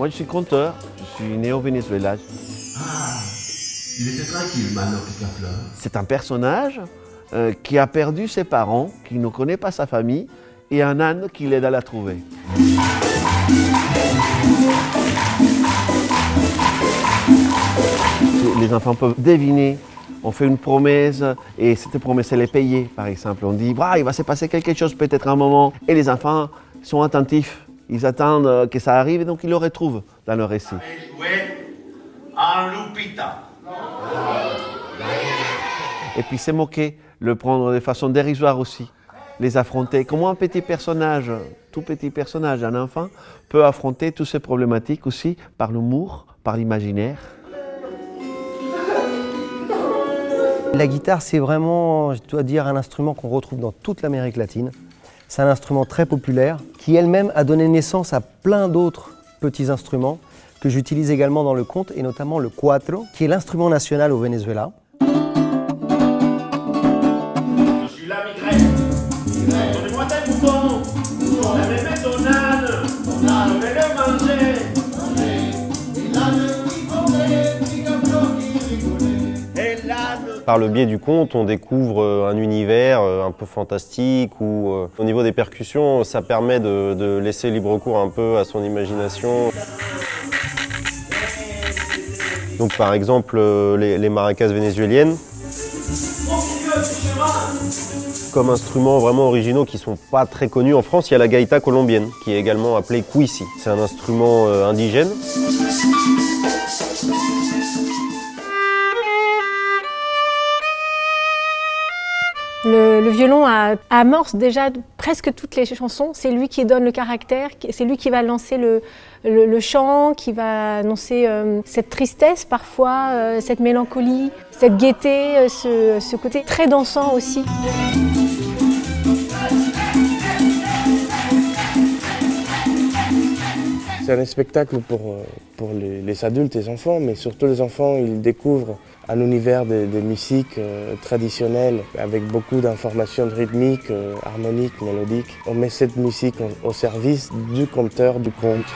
Moi, je suis conteur. Je suis né au Venezuela. Il était tranquille, maintenant, Picafleur. C'est un personnage qui a perdu ses parents, qui ne connaît pas sa famille, et un âne qui l'aide à la trouver. Les enfants peuvent deviner. On fait une promesse et cette promesse, elle est payée, par exemple. On dit, il va se passer quelque chose peut-être un moment. Et les enfants sont attentifs. Ils attendent que ça arrive et donc ils le retrouvent dans le récit. En Lupita. Et puis se moquer, le prendre de façon dérisoire aussi. Les affronter. Comment un petit personnage, tout petit personnage, un enfant, peut affronter toutes ces problématiques aussi par l'humour, par l'imaginaire. La guitare, c'est vraiment, je dois dire, un instrument qu'on retrouve dans toute l'Amérique latine. C'est un instrument très populaire qui elle-même a donné naissance à plein d'autres petits instruments que j'utilise également dans le conte et notamment le cuatro, qui est l'instrument national au Venezuela. Je suis là, migraine. Donnez-moi tes boutons. Donnez-moi ton âne. Je vais le manger. Par le biais du conte, on découvre un univers un peu fantastique où, au niveau des percussions, ça permet de laisser libre cours un peu à son imagination. Donc par exemple, les maracas vénézuéliennes, comme instruments vraiment originaux qui ne sont pas très connus en France, il y a la gaïta colombienne, qui est également appelée cuisi. C'est un instrument indigène. Le violon amorce déjà presque toutes les chansons. C'est lui qui donne le caractère, c'est lui qui va lancer le chant, qui va annoncer cette tristesse parfois, cette mélancolie, cette gaieté, ce côté très dansant aussi. C'est un spectacle pour les adultes et les enfants, mais surtout les enfants, ils découvrent un univers de musique traditionnelle avec beaucoup d'informations rythmiques, harmoniques, mélodiques. On met cette musique au service du conteur du conte.